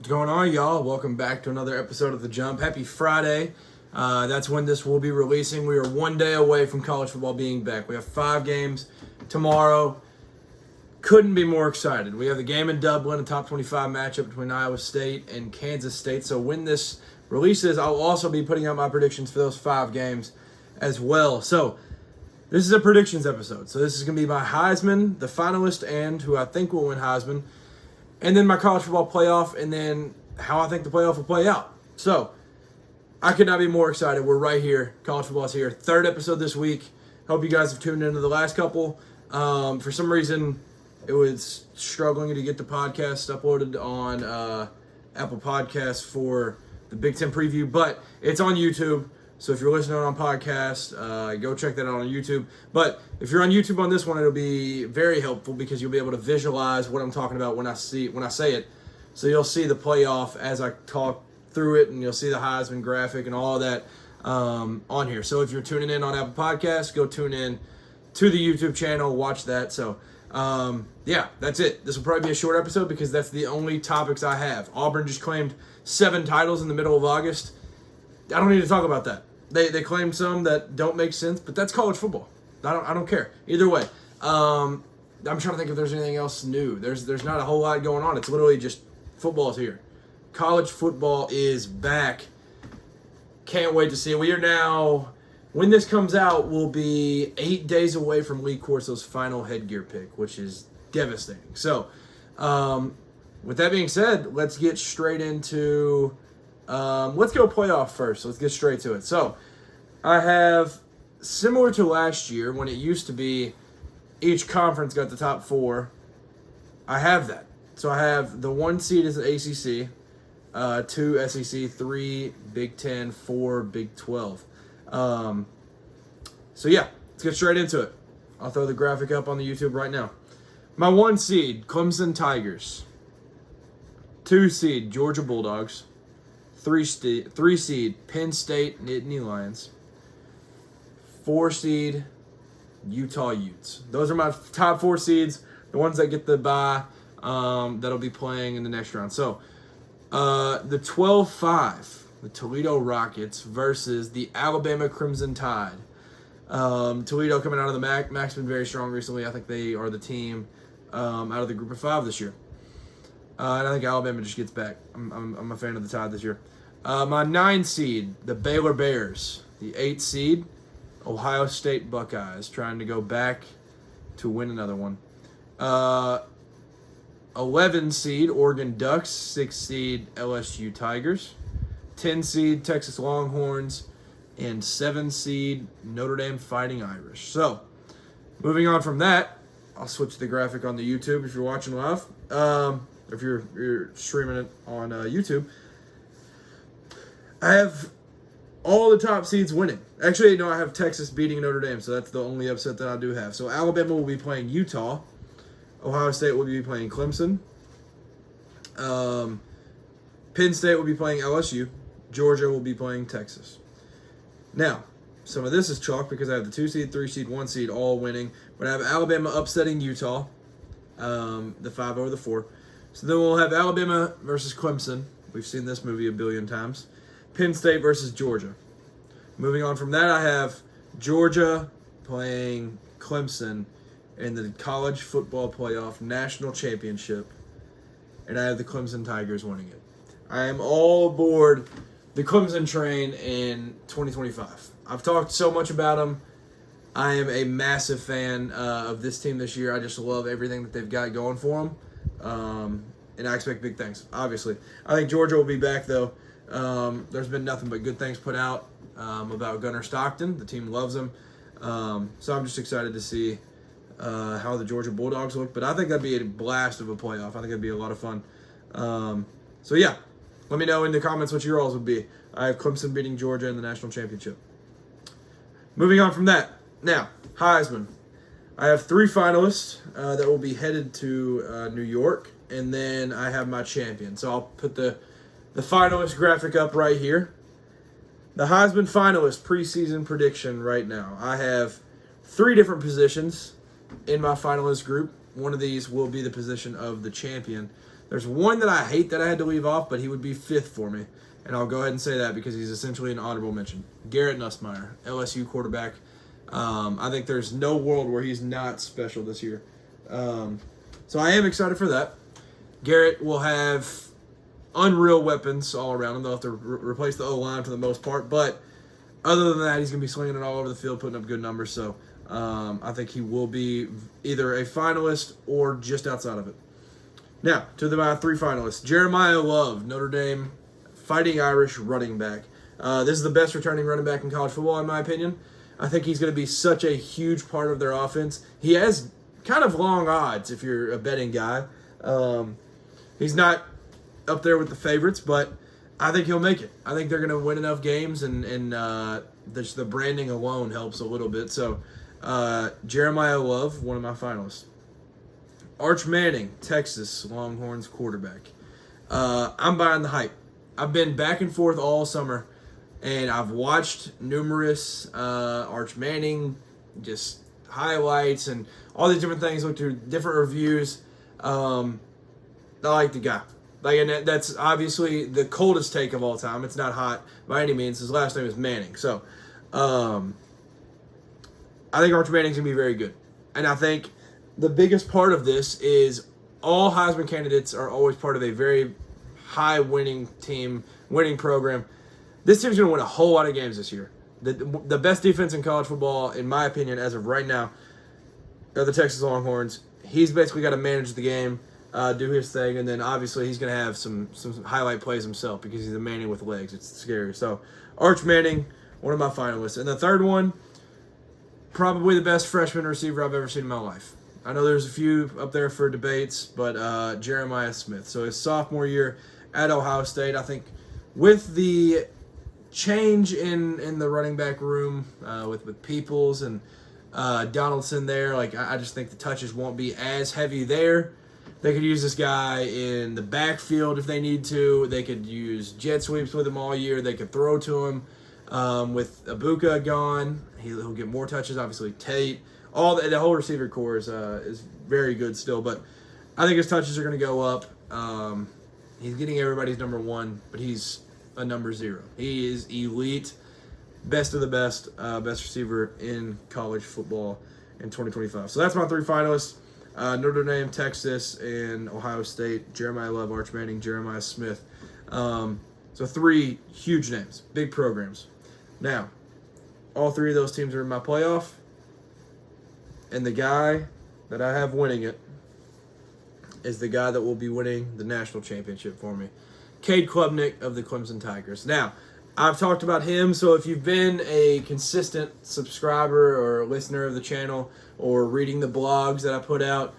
going on, y'all? Welcome back to another episode of The Jump. Happy Friday. That's when this will be releasing. We are one day away from college football being back. We have 5 games tomorrow. Couldn't be more excited. We have the game in Dublin, a top 25 matchup between Iowa State and Kansas State. So when this releases, I'll also be putting out my predictions for those 5 games as well. So this is a predictions episode. So this is going to be my Heisman, the finalist, and who I think will win Heisman. And then my college football playoff, and then how I think the playoff will play out. So, I could not be more excited. We're right here. College football is here. 3rd episode this week. Hope you guys have tuned into the last couple. For some reason, it was struggling to get the podcast uploaded on Apple Podcasts for the Big Ten preview, but it's on YouTube. So if you're listening on podcast, go check that out on YouTube. But if you're on YouTube on this one, it'll be very helpful because you'll be able to visualize what I'm talking about when I say it. So you'll see the playoff as I talk through it, and you'll see the Heisman graphic and all of that on here. So if you're tuning in on Apple Podcasts, go tune in to the YouTube channel, watch that. So yeah, that's it. This will probably be a short episode because that's the only topics I have. Auburn just claimed 7 titles in the middle of August. I don't need to talk about that. They claim some that don't make sense, but that's college football. I don't care. Either way. I'm trying to think if there's anything else new. There's not a whole lot going on. It's literally just football's here. College football is back. Can't wait to see it. We are now, when this comes out, we'll be 8 days away from Lee Corso's final headgear pick, which is devastating. So, with that being said, let's get straight into... let's go playoff first. Let's get straight to it. So, I have, similar to last year when it used to be each conference got the top 4, I have that. So, I have the 1 seed is the ACC, 2 SEC, 3 Big Ten, 4 Big 12. So, yeah, let's get straight into it. I'll throw the graphic up on the YouTube right now. My 1 seed, Clemson Tigers. 2 seed, Georgia Bulldogs. 3 seed, Penn State Nittany Lions. 4 seed, Utah Utes. Those are my top 4 seeds, the ones that get the bye that'll be playing in the next round. So, the 12-5, the Toledo Rockets versus the Alabama Crimson Tide. Toledo coming out of the MAC. MAC's been very strong recently. I think they are the team out of the group of 5 this year. And I think Alabama just gets back. I'm a fan of the Tide this year. My 9 seed, the Baylor Bears. The 8 seed, Ohio State Buckeyes, trying to go back to win another one. 11 seed, Oregon Ducks. 6 seed, LSU Tigers. 10 seed, Texas Longhorns. And 7 seed, Notre Dame Fighting Irish. So, moving on from that, I'll switch the graphic on the YouTube if you're watching live. If you're streaming it on YouTube, I have all the top seeds winning. Actually, no, I have Texas beating Notre Dame, so that's the only upset that I do have. So Alabama will be playing Utah. Ohio State will be playing Clemson. Penn State will be playing LSU. Georgia will be playing Texas. Now, some of this is chalk because I have the 2 seed, 3 seed, 1 seed all winning. But I have Alabama upsetting Utah, the 5 over the 4. So then we'll have Alabama versus Clemson. We've seen this movie a billion times. Penn State versus Georgia. Moving on from that, I have Georgia playing Clemson in the college football playoff national championship. And I have the Clemson Tigers winning it. I am all aboard the Clemson train in 2025. I've talked so much about them. I am a massive fan of this team this year. I just love everything that they've got going for them. And I expect big things, obviously. I think Georgia will be back, though. There's been nothing but good things put out about Gunnar Stockton. The team loves him. So I'm just excited to see how the Georgia Bulldogs look. But I think that'd be a blast of a playoff. I think it'd be a lot of fun. So, yeah, let me know in the comments what your alls would be. I have Clemson beating Georgia in the national championship. Moving on from that. Now, Heisman. I have 3 finalists that will be headed to New York, and then I have my champion. So I'll put the finalist graphic up right here. The Heisman finalist preseason prediction right now. I have 3 different positions in my finalist group. One of these will be the position of the champion. There's one that I hate that I had to leave off, but he would be 5th for me. And I'll go ahead and say that because he's essentially an honorable mention. Garrett Nussmeier, LSU quarterback. I think there's no world where he's not special this year. So I am excited for that. Garrett will have unreal weapons all around him. They'll have to replace the O-line for the most part. But other than that, he's going to be slinging it all over the field, putting up good numbers. So I think he will be either a finalist or just outside of it. Now, to my 3 finalists. Jeremiah Love, Notre Dame Fighting Irish running back. This is the best returning running back in college football, in my opinion. I think he's going to be such a huge part of their offense. He has kind of long odds if you're a betting guy. He's not up there with the favorites, but I think he'll make it. I think they're going to win enough games, and the branding alone helps a little bit. So, Jeremiah Love, one of my finalists. Arch Manning, Texas Longhorns quarterback. I'm buying the hype. I've been back and forth all summer, and I've watched numerous Arch Manning just highlights and all these different things, looked through different reviews. I like the guy. And that's obviously the coldest take of all time. It's not hot by any means. His last name is Manning. So I think Arch Manning's going to be very good. And I think the biggest part of this is all Heisman candidates are always part of a very high winning team, winning program. This team's going to win a whole lot of games this year. The best defense in college football, in my opinion, as of right now, are the Texas Longhorns. He's basically got to manage the game, do his thing, and then obviously he's going to have some highlight plays himself because he's a Manning with legs. It's scary. So Arch Manning, one of my finalists. And the third one, probably the best freshman receiver I've ever seen in my life. I know there's a few up there for debates, but Jeremiah Smith. So his sophomore year at Ohio State, I think with the change in the running back room with Peoples and Donaldson there, I just think the touches won't be as heavy there. They could use this guy in the backfield if they need to. They could use jet sweeps with him all year. They could throw to him. With Ibuka gone, he'll get more touches. Obviously, Tate. The whole receiver core is very good still, but I think his touches are going to go up. He's getting everybody's number 1, but he's a number 0. He is elite, best of the best, best receiver in college football in 2025. So that's my 3 finalists: Notre Dame, Texas, and Ohio State. Jeremiah Love, Arch Manning, Jeremiah Smith. So 3 huge names, big programs. Now, all 3 of those teams are in my playoff. And the guy that I have winning it is the guy that will be winning the national championship for me. Cade Klubnik of the Clemson Tigers. Now, I've talked about him, so if you've been a consistent subscriber or listener of the channel or reading the blogs that I put out,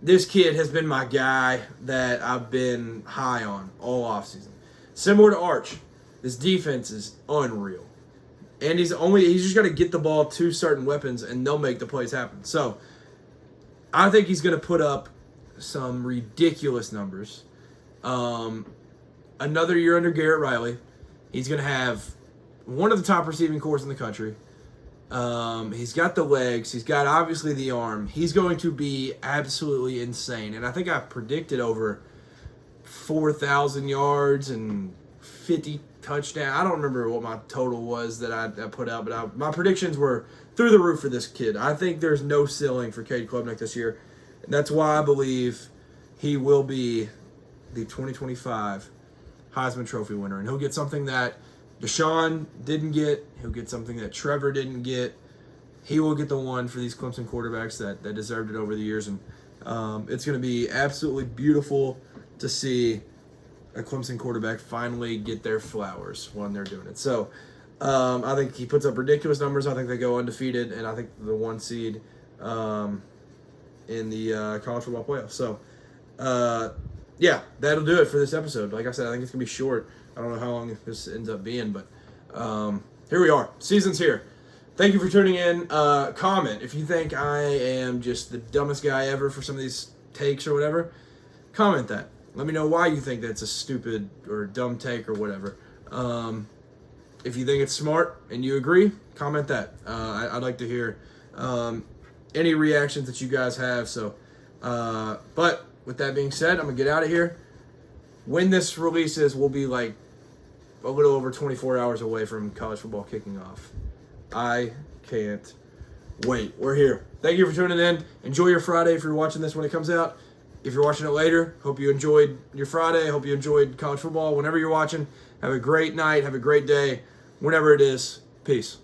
this kid has been my guy that I've been high on all offseason. Similar to Arch, this defense is unreal. And he's just got to get the ball to certain weapons, and they'll make the plays happen. So I think he's going to put up some ridiculous numbers. Another year under Garrett Riley. He's going to have one of the top receiving corps in the country. He's got the legs. He's got, obviously, the arm. He's going to be absolutely insane. And I think I predicted over 4,000 yards and 50 touchdown. I don't remember what my total was that I put out, but my predictions were through the roof for this kid. I think there's no ceiling for Cade Klubnik this year. And that's why I believe he will be the 2025 Heisman Trophy winner. And he'll get something that Deshaun didn't get. He'll get something that Trevor didn't get. He will get the one for these Clemson quarterbacks that deserved it over the years. And it's going to be absolutely beautiful to see a Clemson quarterback finally get their flowers when they're doing it. So I think he puts up ridiculous numbers. I think they go undefeated, and I think the 1 seed in the college football playoffs. So, yeah, that'll do it for this episode. Like I said, I think it's going to be short. I don't know how long this ends up being, but here we are. Season's here. Thank you for tuning in. Comment if you think I am just the dumbest guy ever for some of these takes or whatever. Comment that. Let me know why you think that's a stupid or dumb take or whatever. If you think it's smart and you agree, comment that. I'd like to hear any reactions that you guys have. So, but with that being said, I'm going to get out of here. When this releases, we'll be like a little over 24 hours away from college football kicking off. I can't wait. We're here. Thank you for tuning in. Enjoy your Friday if you're watching this when it comes out. If you're watching it later, hope you enjoyed your Friday. Hope you enjoyed college football. Whenever you're watching, have a great night. Have a great day. Whenever it is, peace.